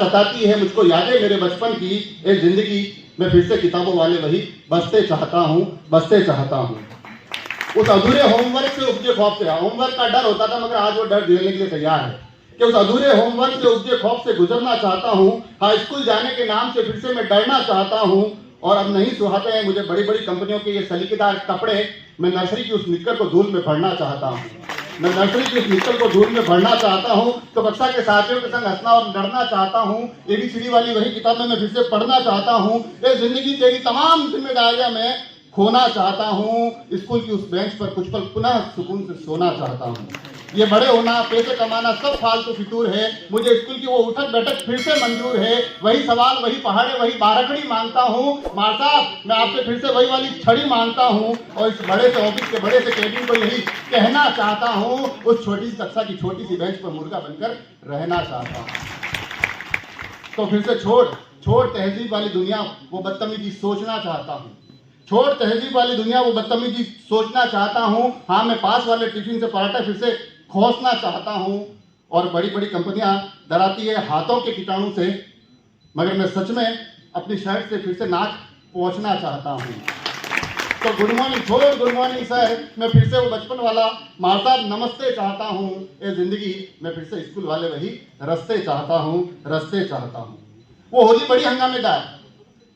सताती है मुझको यादें मेरे बचपन की, ए जिंदगी मैं फिर से किताबों वाले वही बसते चाहता हूँ, बसते चाहता हूँ। उस अधूरे होमवर्क से उपजे खौफ से, होमवर्क का डर होता था मगर आज वो डर झेलने के लिए तैयार है कि उस अधूरे होमवर्क से उपजे खौफ से गुजरना चाहता हूँ। हाई स्कूल जाने के नाम से फिर से मैं डरना चाहता हूँ और अब नहीं सुहाते हैं मुझे बड़ी बड़ी कंपनियों के ये सलीकेदार कपड़े। मैं नर्सरी की उस निक्कर को धूल में भरना चाहता हूँ, मैं नर्सरी की उस निक्कर को धूल में भरना चाहता हूँ। तो कक्षा के साथियों के संग हंसना और डरना चाहता हूँ। ABCD वाली वही किताब में मैं फिर से पढ़ना चाहता हूँ। ये जिंदगी तेरी तमाम जिम्मेदारियां मैं खोना चाहता हूँ। स्कूल की उस बेंच पर कुछ पल पुनः सुकून से सोना चाहता हूँ। ये बड़े होना, पैसे कमाना सब फालतू फितूर है। मुझे स्कूल की वो उठक बैठक फिर से मंजूर है। वही सवाल, वही पहाड़े, वही बारखड़ी मांगता हूँ। मार साहब मैं आपसे फिर से वही वाली छड़ी मांगता हूँ और इस बड़े से ऑफिस के बड़े से कैबिन को यही कहना चाहता हूँ। उस छोटी सी कक्षा की छोटी सी बेंच पर मुर्गा बनकर रहना चाहता हूँ। तो फिर से छोड़ तहजीब वाली दुनिया वो बदतमीजी सोचना चाहता हूँ। छोड़ तहजीब वाली दुनिया वो बदतमीजी सोचना चाहता हूँ। हाँ मैं पास वाले टिफिन से पराठा फिर से खोसना चाहता हूँ। और बड़ी बड़ी कंपनियां डराती है हाथों के कीटाणु से, मगर मैं सच में अपनी शर्ट से फिर से नाक पोंछना चाहता हूँ। तो गुड मॉर्निंग छोड़, गुड मॉर्निंग सर, मैं फिर से वो बचपन वाला मार साहब नमस्ते चाहता हूँ। ये जिंदगी मैं फिर से स्कूल वाले वही रस्ते चाहता हूँ, रस्ते चाहता हूँ। वो होली बड़ी हंगामेदार,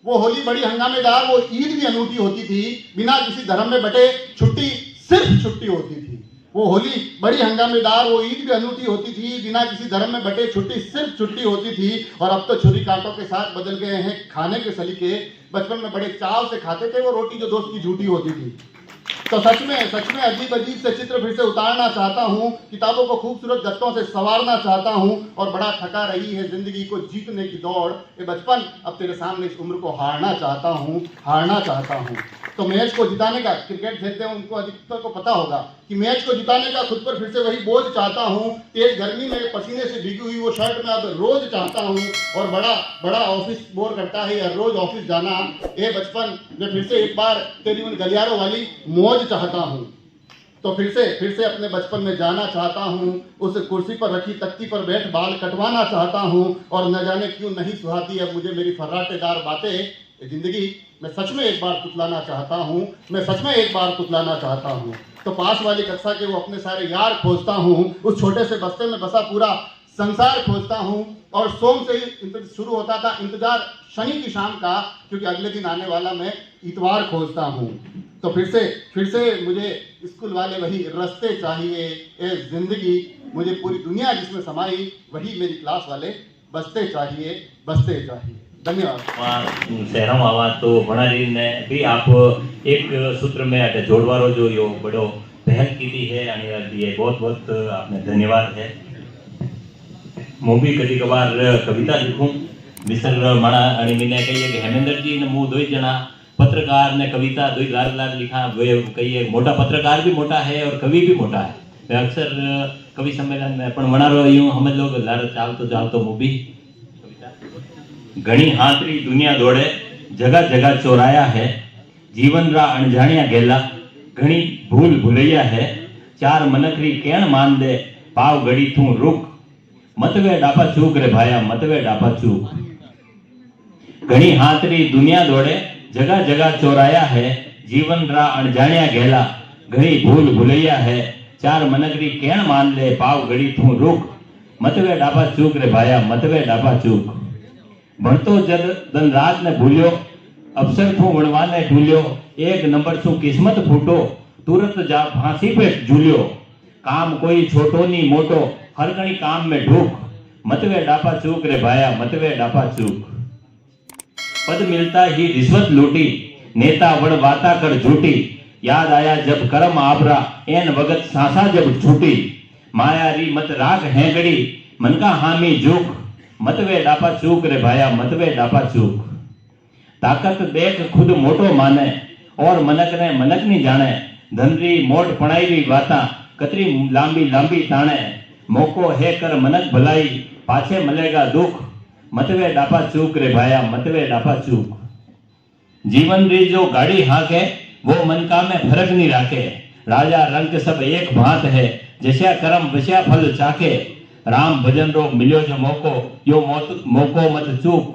वो होली बड़ी हंगामेदार, वो ईद भी अनूठी होती थी। बिना किसी धर्म में बटे छुट्टी, सिर्फ छुट्टी होती थी। वो होली बड़ी हंगामेदार, वो ईद भी अनूठी होती थी। बिना किसी धर्म में बटे छुट्टी, सिर्फ छुट्टी होती थी। और अब तो छुरी कांटों के साथ बदल गए हैं खाने के सलीके। बचपन में बड़े चाव से खाते थे वो रोटी जो दोस्त की झूठी होती थी। तो सच में अजीब अजीब से चित्र फिर से उतारना चाहता हूँ। किताबों को खूबसूरत गत्तों से संवारना चाहता हूँ। और बड़ा थका रही है जिंदगी को जीतने की दौड़। ये बचपन अब तेरे सामने इस उम्र को हारना चाहता हूँ, हारना चाहता हूँ। तो मैच को जिताने का, क्रिकेट खेलते हैं उनको अधिकतर को पता होगा कि मैच को जिताने का खुद पर फिर से वही बोझ चाहता हूँ। तेज गर्मी में पसीने से भीगी हुई वो शर्ट में अब रोज चाहता हूँ। और बड़ा ऑफिस बोर करता है यार रोज ऑफिस जाना। ये बचपन मैं फिर से एक बार तेरी उन गलियारों वाली मौज चाहता हूँ। तो फिर से अपने बचपन में जाना चाहता हूँ। उस कुर्सी पर रखी तख्ती पर बैठ बाल कटवाना चाहता हूँ। और न जाने क्यों नहीं सुहाती अब मुझे मेरी फर्राटेदार बातें। जिंदगी मैं सच में एक बार तुतलाना चाहता हूँ, मैं सच में एक बार तुतलाना चाहता हूँ। तो पास वाली कक्षा के वो अपने सारे यार खोजता हूँ। उस छोटे से बस्ते में बसा पूरा संसार खोजता हूँ। और सोम से ही शुरू होता था इंतजार शनि की शाम का, क्योंकि अगले दिन आने वाला मैं इतवार खोजता हूँ। तो फिर से मुझे स्कूल वाले वही रास्ते चाहिए। ए जिंदगी मुझे पूरी दुनिया जिसमें समाई वही मेरी क्लास वाले बसते चाहिए, बसते चाहिए। धन्यवाद। शहरों में आवा तो भणारी ने भी आप एक सूत्र में अटे जोड़वारो जो यो बड़ो पहल की थी है आणि ये बहुत बहुत आपने धन्यवाद है। मैं भी कभी कभार कविता लिखूं विसर माणा आणि मैंने कहिए कि हेमेंद्र जी ने मु दो जना पत्रकार ने कविता दो लाल लिखा। वे कहिए मोटा पत्रकार भी मोटा है और कवि भी मोटा है। मैं अक्सर कवि सम्मेलन में पण वणारो यूं हम लोग लार चालतो मु भी घणी हाथरी दुनिया दौड़े जगह जगह चोराया है। जीवन रा अणजाणिया गेला घणी भूल भूलैया है। चार मनकरी केण मान दे पाव घड़ी तू रुक मतवे डापा चूक रे भाया मतवे डापा चूक। घणी हाथरी दुनिया दौड़े जगह जगह चोराया है। जीवन रा अणजाणिया गेला घणी भूल भूलैया है। चार मनकरी केण मान ले पाव घड़ी तू रुक मतवे डापा चूक रे भाया मतवे डापा चूक। भणतो जद दिन रात ने भूल्यो अवसर थू वणवाने ढूल्यो। एक नंबर सु किस्मत फूटो तुरंत जा फांसी पे झूल्यो। काम कोई छोटो नी मोटो हर कणी काम में ढूक मतवे डापा चूक रे भाया मतवे डापा चूक। पद मिलता ही रिश्वत लूटी नेता वड़वाता कर झूठी। याद आया जब कर्म आवरा एन वगत सांसा जब छूटी। माया री मत राग हैंगड़ी मन का हामी झूक मतवे डापा चूक रे भाया मतवे डापा चूक। ताकत देख खुद मोटो माने और मनक ने मनक नहीं जाने। धनरी मोट पणाई वाता कतरी लांबी लांबी ताणे। मोको है कर मनक भलाई पाछे मलेगा दुख मतवे डापा चूक रे भाया मतवे डापा चूक। जीवन री जो गाड़ी हाके वो मन का में फर्क नहीं राखे। राजा रंग सब एक भांत है जैसा कर्म वैसा फल चाके। राम भजन रो मिलियो जो मौको यो मौको मत चूक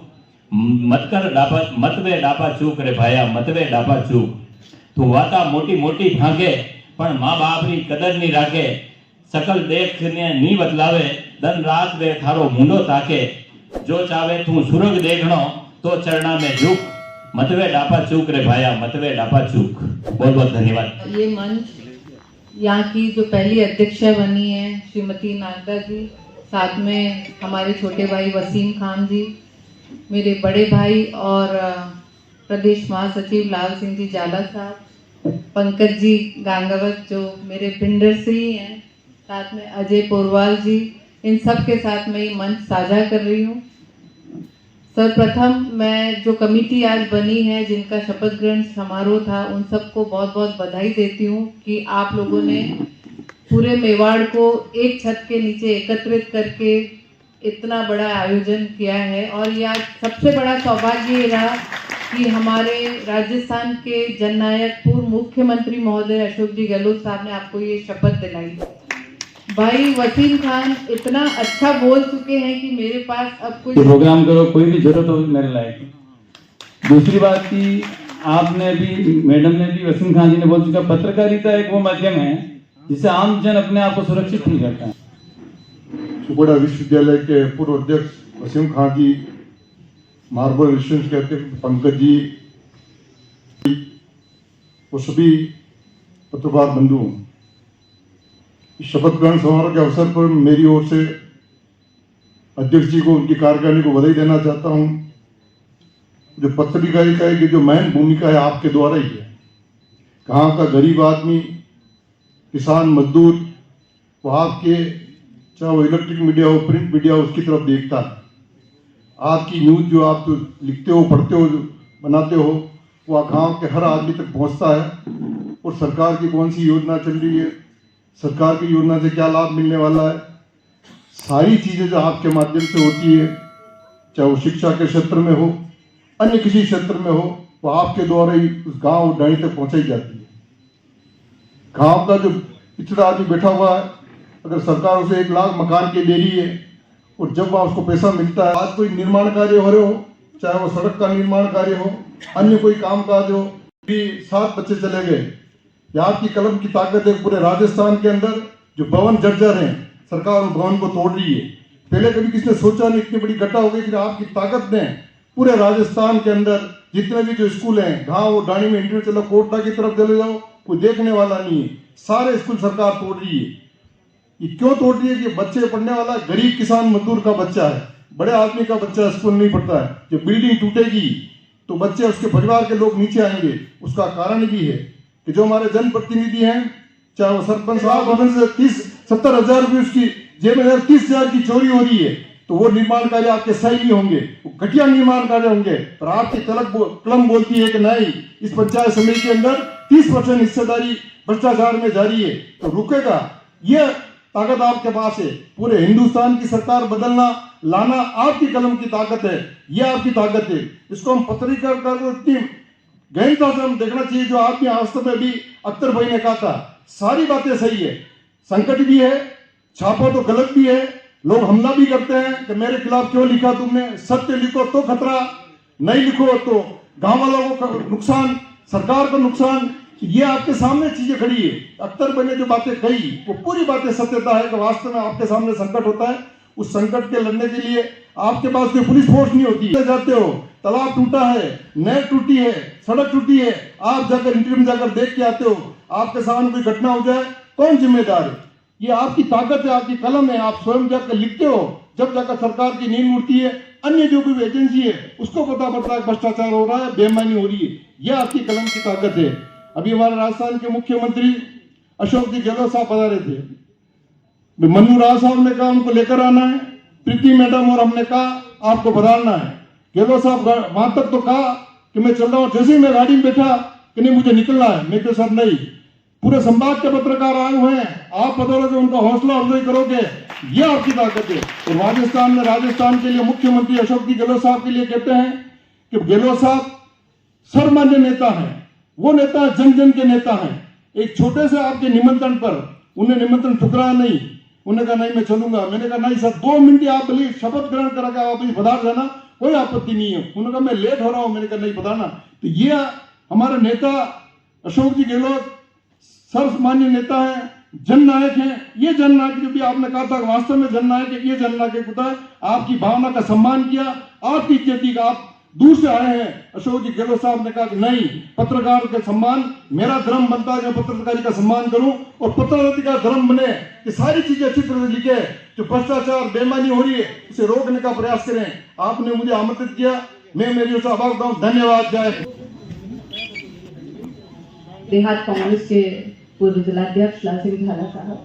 मत कर डापा मत वे डापा चूक रे भाया मत वे डापा चूक तू वाता मोटी मोटी भागे पण माँ बाप री कदर नी राखे सकल देख ने नी बतलावे दिन रात वे थारो मुंडो ताके जो चावे तू सुरग देखनो तो चरणा में झुक मतवे डापा चूक रे भाया मतवे डापा चूक। बहुत बहुत धन्यवाद। ये मंच यहाँ की जो पहली अध्यक्षा बनी है श्रीमती नागदा जी, साथ में हमारे छोटे भाई वसीम खान जी, मेरे बड़े भाई और प्रदेश महासचिव लाल सिंह जी जाला साहब, पंकज जी गांगावत जो मेरे पिंडर से ही हैं, साथ में अजय पोरवाल जी, इन सब के साथ मैं ये मंच साझा कर रही हूँ। सर्वप्रथम मैं जो कमेटी आज बनी है जिनका शपथ ग्रहण समारोह था उन सबको बहुत बहुत बधाई देती हूँ कि आप लोगों ने पूरे मेवाड़ को एक छत के नीचे एकत्रित करके इतना बड़ा आयोजन किया है। और यह सबसे बड़ा सौभाग्य ये रहा कि हमारे राजस्थान के जननायक पूर्व मुख्यमंत्री महोदय अशोक जी गहलोत साहब ने आपको ये शपथ दिलाई। भाई वसीम खान इतना अच्छा बोल चुके हैं कि मेरे पास अब कुछ प्रोग्राम करो कोई भी जरूरत हो मेरे लायक। दूसरी बात की आपने भी मैडम ने भी वसीम खान जी ने बोल चुका, पत्रकारिता एक वो माध्यम है जिससे आम जन अपने आप को सुरक्षित फील करता है। सुगोड़ा विश्वविद्यालय के पूर्व अध्यक्ष वसीम खान जी, मार्बल रेजिडेंस के अध्यक्ष पंकज जी, वो सभी पत्रकार बंधु, इस शपथ ग्रहण समारोह के अवसर पर मेरी ओर से अध्यक्ष जी को उनकी कार्यकारिणी को बधाई देना चाहता हूं। जो पत्रकारिता की जो महन भूमिका है आपके द्वारा ही है। कहाँ का गरीब आदमी, किसान, मजदूर, वो आपके चाहे वो इलेक्ट्रिक मीडिया हो, प्रिंट मीडिया हो, उसकी तरफ देखता है। आपकी न्यूज़ जो आप लिखते हो, पढ़ते हो, बनाते हो, वो गाँव के हर आदमी तक पहुंचता है। और सरकार की कौन सी योजना चल रही है, सरकार की योजना से क्या लाभ मिलने वाला है, सारी चीज़ें जो आपके माध्यम से होती है, चाहे वो शिक्षा के क्षेत्र में हो, अन्य किसी क्षेत्र में हो, वो आपके द्वारा ही उस गांव डाणी तक पहुंचाई जाती है। गांव का जो पिछड़ा आदमी बैठा हुआ है, अगर सरकार उसे 1 लाख मकान के दे रही है और जब वहाँ उसको पैसा मिलता है, आज कोई निर्माण कार्य हो रहे हो, चाहे वो सड़क का निर्माण कार्य हो, अन्य कोई काम काज हो, भी 7 बच्चे चले गए। यहाँ की कलम की ताकत है। पूरे राजस्थान के अंदर जो भवन जर्जर हैं, सरकार उन भवन को तोड़ रही है। पहले कभी किसी ने सोचा नहीं इतनी बड़ी घटना हो गई कि आपकी ताकत ने पूरे राजस्थान के अंदर जितने भी जो स्कूल हैं, गाँव डाणी में इंटरव्यू चलो, कोटला की तरफ चले जाओ, कोई देखने वाला नहीं है, सारे स्कूल सरकार तोड़ रही है। ये क्यों तोड़ रही है कि बच्चे पढ़ने वाला गरीब किसान मजदूर का बच्चा है, बड़े आदमी का बच्चा स्कूल नहीं पढ़ता है। जो बिल्डिंग टूटेगी तो बच्चे, उसके परिवार के लोग नीचे आएंगे। उसका कारण भी है कि जो हमारे जनप्रतिनिधि हैं, चाहे वो सरपंच साहब, 30-70 हजार रुपये उसकी जेब में 30,000 की चोरी हो रही है, तो वो निर्माण कार्य आपके सही नहीं होंगे, वो घटिया निर्माण कार्य होंगे। पर आपकी कलम बोलती है कि नहीं, इस पंचायत समिति के अंदर 30% हिस्सेदारी भ्रष्टाचार में जारी है, तो रुकेगा। यह ताकत आपके पास है। पूरे हिंदुस्तान की सरकार बदलना लाना आपकी कलम की ताकत है, यह आपकी ताकत है। इसको हम पत्रकारिता को इतनी गहनता से हम देखना चाहिए। जो आपकी वास्तव में भी अख्तर भाई ने कहा था, सारी बातें सही है। संकट भी है, छापा तो गलत भी है, लोग हमला भी करते हैं कि मेरे खिलाफ क्यों लिखा तुमने। सत्य लिखो तो खतरा, नहीं लिखो तो गांव वालों को नुकसान, सरकार को नुकसान। ये आपके सामने चीजें खड़ी है। अख्तर भाई ने जो बातें कही वो पूरी बातें सत्यता है कि वास्तव में आपके सामने संकट होता है। उस संकट के लड़ने के लिए आपके पास कोई पुलिस फोर्स नहीं होती। जाते हो, तालाब टूटा है, नहर टूटी है, सड़क टूटी है, आप जाकर इंटरव्यू में जाकर देख के आते हो। आपके सामने कोई घटना हो जाए, कौन जिम्मेदार है? ये आपकी ताकत है, आपकी कलम है। आप स्वयं जाकर लिखते हो, जब जाकर सरकार की नींद उड़ती है, अन्य जो भी एजेंसी है उसको पता पड़ता है भ्रष्टाचार हो रहा है, बेईमानी हो रही है। यह आपकी कलम की ताकत है। अभी हमारे राजस्थान के मुख्यमंत्री अशोक जी गहलोत साहब बता रहे थे, मन्नू राव साहब ने कहा उनको लेकर आना है, प्रीति मैडम और हमने कहा आपको बदलना है। गहलोत साहब वहां तक तो कहा कि मैं चल रहा हूँ, जैसे ही मैं गाड़ी में बैठा कि नहीं मुझे निकलना है। मैं तो सर नहीं, पूरे संभाग के पत्रकार आए हुए हैं, आप बदलोगे, उनका हौसला अफजाई करोगे, यह आपकी ताकत है। और राजस्थान में, राजस्थान के लिए मुख्यमंत्री अशोक जी गहलोत साहब के लिए कहते हैं कि गहलोत साहब सर्वमान्य नेता है, वो नेता जन जन के नेता हैं। एक छोटे से आपके निमंत्रण पर उन्हें निमंत्रण ठुकराया नहीं, उन्होंने कहा नहीं मैं चलूंगा। मैंने कहा नहीं सर 2 मिनट आप भले शपथ ग्रहण करा के वापस पधार जाना, कोई आपत्ति नहीं है। उन्होंने कहा मैं लेट हो रहा हूं। मैंने कहा नहीं पधारना। तो ये हमारे नेता अशोक जी गहलोत सर्वमान्य नेता है, जननायक हैं। ये जननायक जो भी आपने कहा था वास्तव में जननायक है, ये जननायक होता है। आपकी भावना का सम्मान किया, आपकी इज्जत की। आप दूर से आए हैं, अशोक जी गहलोत साहब ने कहा कि नहीं, पत्रकार का सम्मान मेरा धर्म बनता है, मैं पत्रकारी का सम्मान करूं और पत्रकारिता का धर्म बने कि सारी चीजें अच्छी तरह से लिखे, जो भ्रष्टाचार बेईमानी हो रही है उसे रोकने का प्रयास करें। आपने मुझे आमंत्रित किया, मैं मेरी ओर से आभार करता हूं। धन्यवाद। जय देहात कांग्रेस के पूर्व जिलाध्यक्ष लाल सिंह झाला साहब,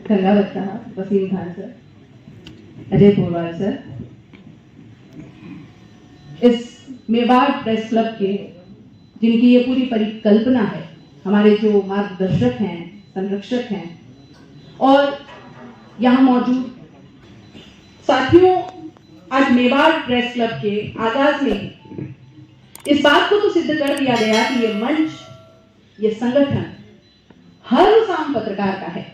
खंगावत साहब, वसीम खान सर, अजय पोरवाल सर, इस मेवाड़ प्रेस क्लब के जिनकी ये पूरी परिकल्पना है, हमारे जो मार्गदर्शक हैं, संरक्षक हैं और यहाँ मौजूद साथियों, आज मेवाड़ प्रेस क्लब के आगाज में इस बात को तो सिद्ध कर दिया गया कि ये मंच, ये संगठन हर उस आम पत्रकार का है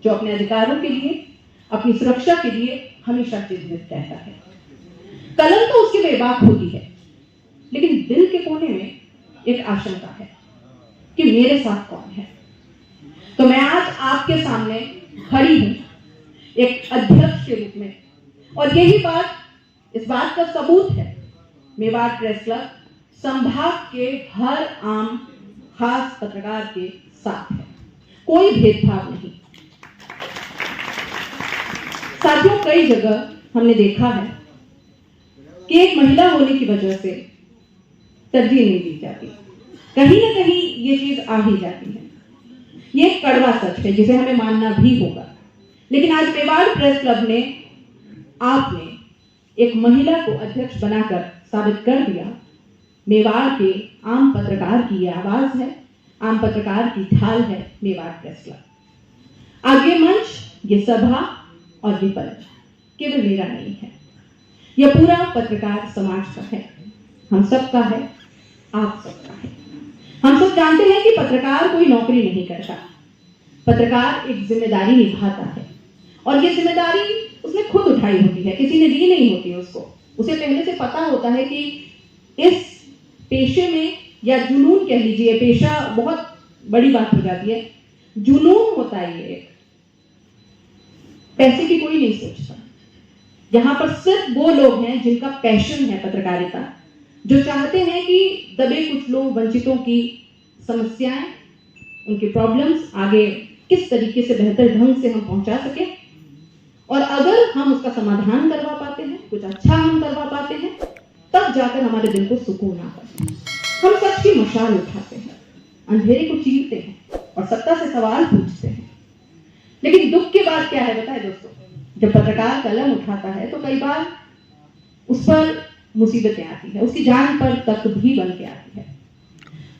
जो अपने अधिकारों के लिए, अपनी सुरक्षा के लिए हमेशा चिंतित रहता है। कलम तो उसकी बेबाक होती है, लेकिन दिल के कोने में एक आशंका है कि मेरे साथ कौन है। तो मैं आज आपके सामने खड़ी हूं एक अध्यक्ष के रूप में, और यही बात, इस बात का सबूत है मेवाड़ प्रेस क्लब संभाग के हर आम खास पत्रकार के साथ है, कोई भेदभाव नहीं। साथियों, कई जगह हमने देखा है कि एक महिला होने की वजह से तरजीह नहीं दी जाती, कहीं ना कहीं ये चीज आ ही जाती है। ये एक कड़वा सच है जिसे हमें मानना भी होगा। लेकिन आज मेवाड़ प्रेस क्लब ने, आपने एक महिला को अध्यक्ष बनाकर साबित कर दिया, मेवाड़ के आम पत्रकार की ये आवाज है, आम पत्रकार की ढाल है मेवाड़ प्रेस क्लब। आगे मंच, ये सभा और ये पलच केवल मेरा नहीं है, यह पूरा पत्रकार समाज का है, हम सबका है, आप सबका है। हम सब जानते हैं कि पत्रकार कोई नौकरी नहीं करता, पत्रकार एक जिम्मेदारी निभाता है, और ये जिम्मेदारी उसने खुद उठाई होती है, किसी ने दी नहीं होती उसको। उसे पहले से पता होता है कि इस पेशे में, या जुनून कह लीजिए, पेशा बहुत बड़ी बात हो जाती है, जुनून होता है ये, पैसे की कोई नहीं सोचता। यहाँ पर सिर्फ वो लोग हैं जिनका पैशन है पत्रकारिता, जो चाहते हैं कि दबे कुछ लोग, वंचितों की समस्याएं, उनके प्रॉब्लम्स आगे किस तरीके से बेहतर ढंग से हम पहुंचा सके, और अगर हम उसका समाधान करवा पाते हैं, कुछ अच्छा हम करवा पाते हैं, तब जाकर हमारे दिल को सुकून आता है। हम सच की मशाल उठाते हैं, अंधेरे को चीरते हैं और सत्ता से सवाल पूछते हैं। लेकिन दुख की बात क्या है बताए दोस्तों, जब पत्रकार कलम उठाता है तो कई बार उस पर मुसीबतें आती है, उसकी जान पर तक भी बन के आती है।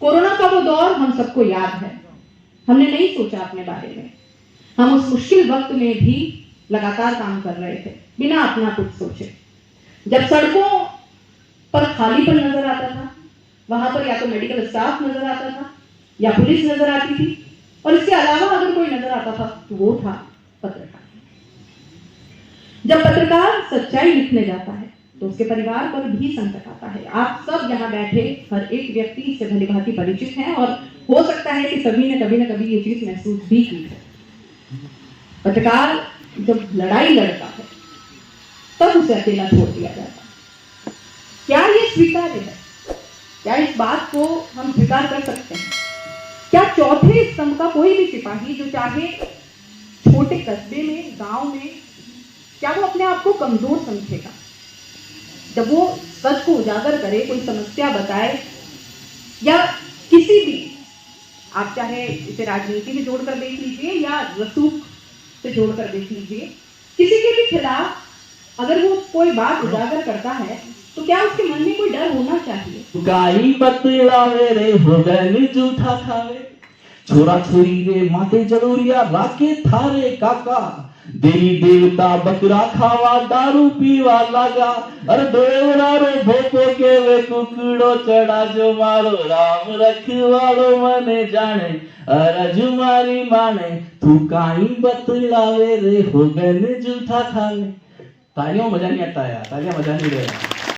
कोरोना का वो दौर हम सबको याद है, हमने नहीं सोचा अपने बारे में, हम उस मुश्किल वक्त में भी लगातार काम कर रहे थे बिना अपना कुछ सोचे। जब सड़कों पर खालीपन नजर आता था, वहां पर या तो मेडिकल स्टाफ नजर आता था या पुलिस नजर आती थी, और इसके अलावा अगर कोई नजर आता था तो वो था पत्रकार। जब पत्रकार सच्चाई लिखने जाता है तो उसके परिवार पर भी संकट आता है। आप सब यहाँ बैठे हर एक व्यक्ति इससे भलीभांति परिचित हैं, और हो सकता है कि सभी ने कभी ना कभी ये चीज महसूस भी की है। पत्रकार जब लड़ाई लड़ता है तब उसे अकेला छोड़ दिया जाता है। क्या ये स्वीकार्य है? क्या इस बात को हम स्वीकार कर सकते हैं? क्या चौथे स्तंभ का कोई भी सिपाही जो चाहे छोटे कस्बे में, गांव में, क्या वो अपने आप को कमजोर समझेगा जब वो सच को उजागर करे, कोई समस्या बताए, या किसी भी, आप चाहे इसे राजनीति में जोड़कर देख लीजिए या रसूख से जोड़कर देख लीजिए, किसी के भी खिलाफ अगर वो कोई बात उजागर करता है तो क्या उसके मन में कोई डर होना चाहिए? गाई बतलावे रे हो गए जूठा खावे, छोरा छोरी रे माते जरूरिया राके थारे काका, देवी देवता बकरा खावा दारू पीवा लगा। अरे देवरा रो भोपो के वे कुकड़ो चढ़ा जो मारो राम रखवालो मने जाने अरजू मारी माने तू काई बतलावे रे हो गए जूठा खाने। तालियों मजा नहीं आता यार, तालियां मजा नहीं रहा।